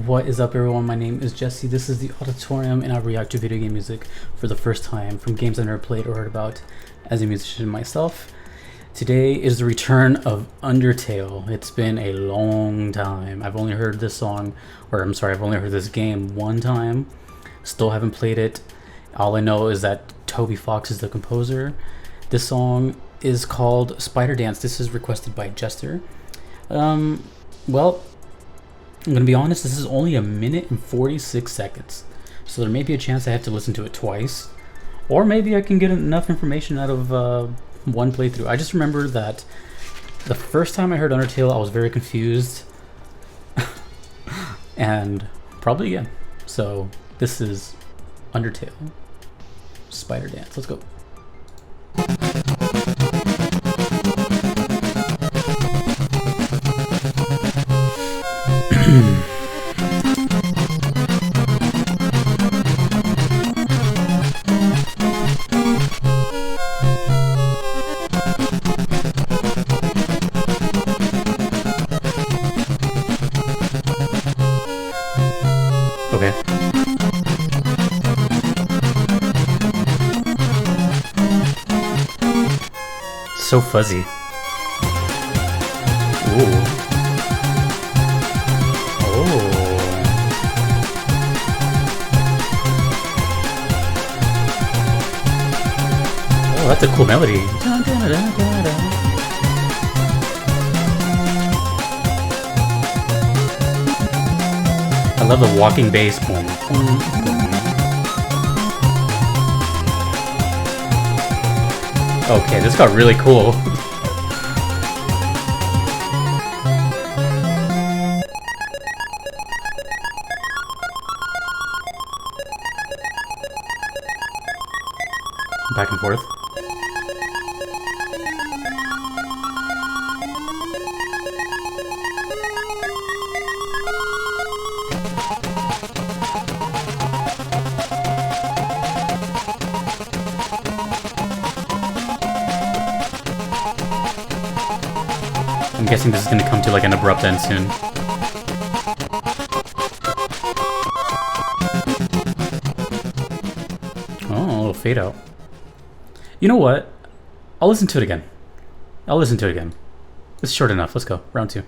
What is up, everyone? My name is Jesse. This is the Auditorium, and I react to video game music for the first time from games I've never played or heard about as a musician myself. Today is the return of Undertale. It's been a long time. I've only heard this song, or I'm sorry, I've only heard this game one time. Still haven't played it. All I know is that Toby Fox is the composer. This song is called Spider Dance. This is requested by Jester. Well, I'm gonna be honest, this is only 1 minute and 46 seconds. So there may be a chance I have to listen to it twice. Or maybe I can get enough information out of one playthrough. I just remember that the first time I heard Undertale, I was very confused. And probably again. So this is Undertale. Spider Dance. Let's go. Okay. So fuzzy. Ooh. Oh. Oh, that's a cool melody. I love the walking bass. Okay, this got really cool. Back and forth. I'm guessing this is going to come to like an abrupt end soon. Oh, a little fade out. You know what? I'll listen to it again. It's short enough. Let's go. Round 2.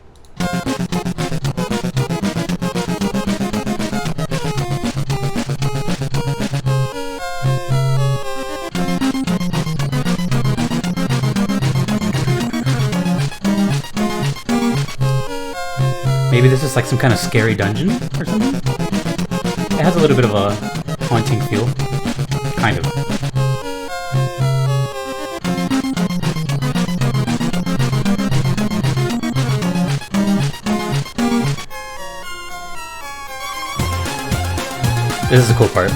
Maybe this is like some kind of scary dungeon or something? It has a little bit of a haunting feel. Kind of. This is a cool part.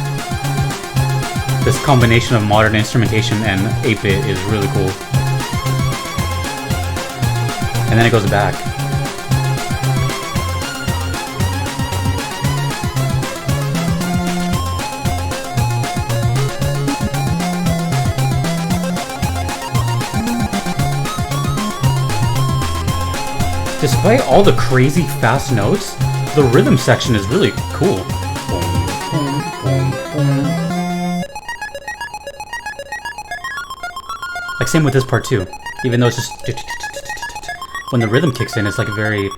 This combination of modern instrumentation and 8-bit is really cool. And then it goes back. Despite all the crazy fast notes, the rhythm section is really cool. Like same with this part too. Even though it's just when the rhythm kicks in, it's like a very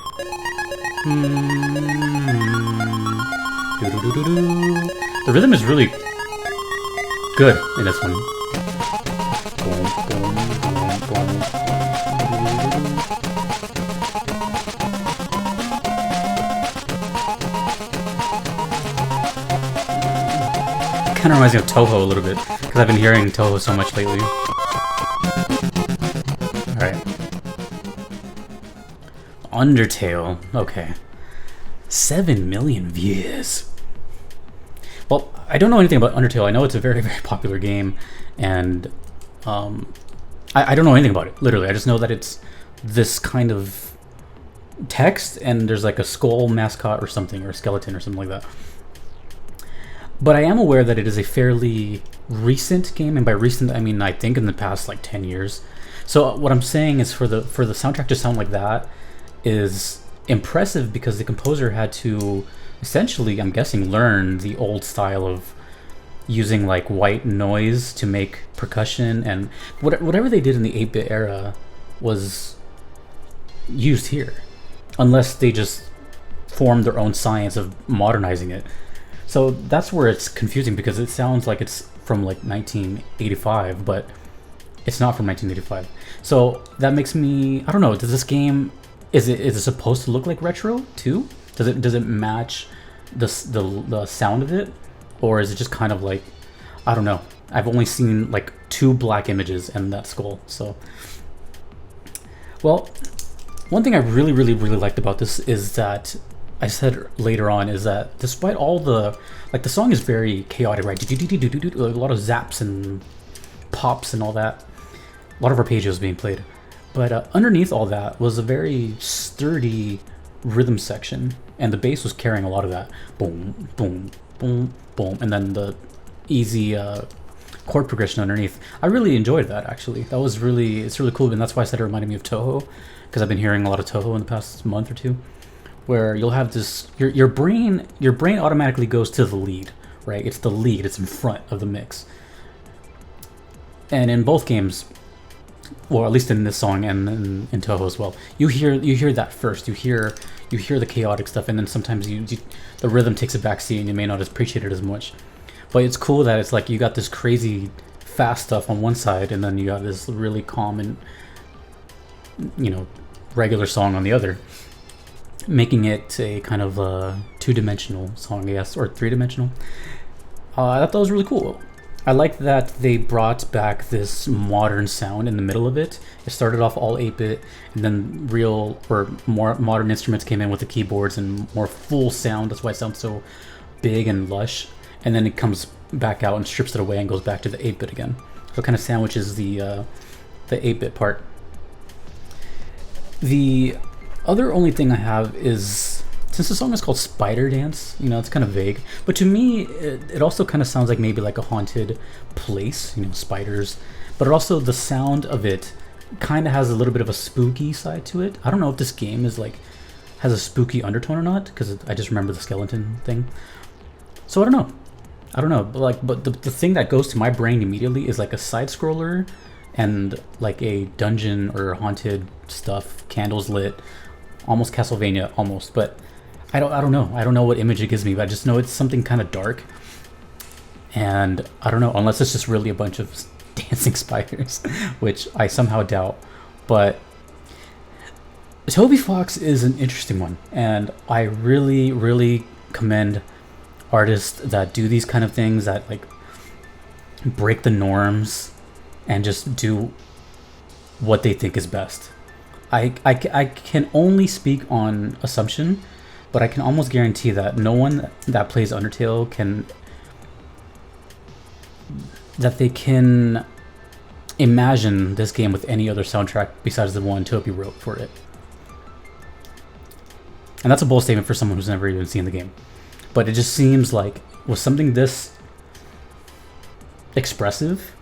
the rhythm is really good in this one. Kind of reminds me of Toho a little bit, because I've been hearing Toho so much lately. Alright. Undertale. Okay. 7 million views. Well, I don't know anything about Undertale. I know it's a very, very popular game, and I don't know anything about it, literally. I just know that it's this kind of text, and there's like a skull mascot or something, or a skeleton or something like that. But I am aware that it is a fairly recent game, and by recent I mean I think in the past like 10 years. So what I'm saying is for the soundtrack to sound like that is impressive, because the composer had to essentially, I'm guessing, learn the old style of using like white noise to make percussion, and whatever they did in the 8-bit era was used here, unless they just formed their own science of modernizing it. So that's where it's confusing, because it sounds like it's from like 1985, but it's not from 1985. So that makes me, I don't know, does this game, is it supposed to look like retro too? Does it match the sound of it, or is it just kind of like, I don't know. I've only seen like 2 black images and that skull. So, well, one thing I really liked about this is that I said later on is that despite all the, like, the song is very chaotic, right? A lot of zaps and pops and all that. A lot of arpeggios being played, but underneath all that was a very sturdy rhythm section, and the bass was carrying a lot of that. Boom, boom, boom, boom, and then the easy chord progression underneath. I really enjoyed that, actually. That was really, it's really cool, and that's why I said it reminded me of Toho, because I've been hearing a lot of Toho in the past month or two, where you'll have this, your brain automatically goes to the lead, right? It's the lead, it's in front of the mix. And in both games, or at least in this song and in Toho as well, you hear that first. You hear the chaotic stuff, and then sometimes the rhythm takes a backseat, and you may not appreciate it as much. But it's cool that it's like you got this crazy fast stuff on one side, and then you got this really calm and, you know, regular song on the other, making it a kind of a 2-dimensional song, I guess, or 3-dimensional. I thought that was really cool. I like that they brought back this modern sound in the middle of it. It started off all 8-bit, and then real or more modern instruments came in with the keyboards and more full sound. That's why it sounds so big and lush. And then it comes back out and strips it away and goes back to the 8-bit again. So it kind of sandwiches the 8-bit part. The other only thing I have is, since the song is called Spider Dance, you know, it's kind of vague, but to me, it also kind of sounds like maybe like a haunted place, you know, spiders, but also the sound of it kind of has a little bit of a spooky side to it. I don't know if this game is like, has a spooky undertone or not, because I just remember the skeleton thing. So I don't know, but the thing that goes to my brain immediately is like a side scroller and like a dungeon or haunted stuff, candles lit, almost Castlevania, almost, but I don't know. I don't know what image it gives me, but I just know it's something kind of dark. And I don't know, unless it's just really a bunch of dancing spiders, which I somehow doubt. But Toby Fox is an interesting one, and I really commend artists that do these kind of things, that like break the norms and just do what they think is best. I can only speak on assumption, but I can almost guarantee that no one that plays Undertale can imagine this game with any other soundtrack besides the one Toby wrote for it. And that's a bold statement for someone who's never even seen the game. But it just seems like with something this expressive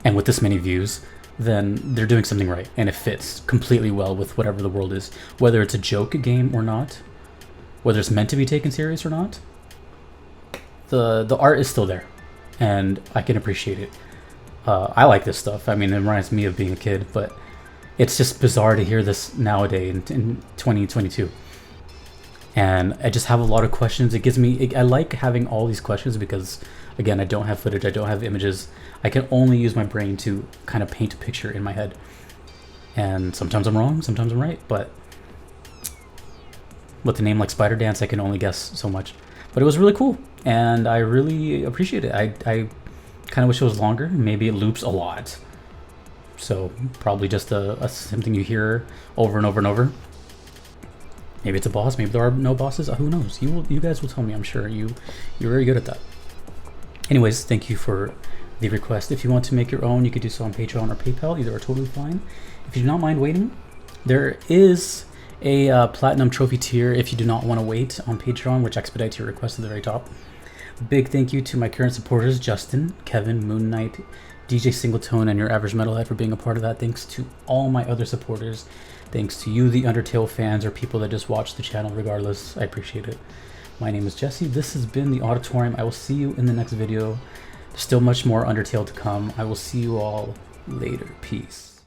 and with this many views, then they're doing something right, and it fits completely well with whatever the world is, whether it's a joke game or not, whether it's meant to be taken serious or not. The art is still there, and I can appreciate it. I like this stuff. I mean, it reminds me of being a kid, but it's just bizarre to hear this nowadays in 2022. And I just have a lot of questions. It gives me, I like having all these questions because, again, I don't have footage, I don't have images. I can only use my brain to kind of paint a picture in my head. And sometimes I'm wrong, sometimes I'm right, but with a name like Spider Dance, I can only guess so much. But it was really cool, and I really appreciate it. I kind of wish it was longer. Maybe it loops a lot. So probably just something you hear over and over and over. Maybe it's a boss. Maybe there are no bosses. Who knows? You guys will tell me. I'm sure you're very good at that. Anyways, thank you for the request. If you want to make your own, you could do so on Patreon or PayPal. Either are totally fine. If you do not mind waiting, there is a platinum trophy tier if you do not want to wait on Patreon, which expedites your request at the very top. Big thank you to my current supporters, Justin, Kevin, Moon Knight, DJ Singletone, and your average metalhead for being a part of that. Thanks to all my other supporters. Thanks to you, the Undertale fans, or people that just watch the channel regardless. I appreciate it. My name is Jesse. This has been the Auditorium. I will see you in the next video. Still much more Undertale to come. I will see you all later. Peace.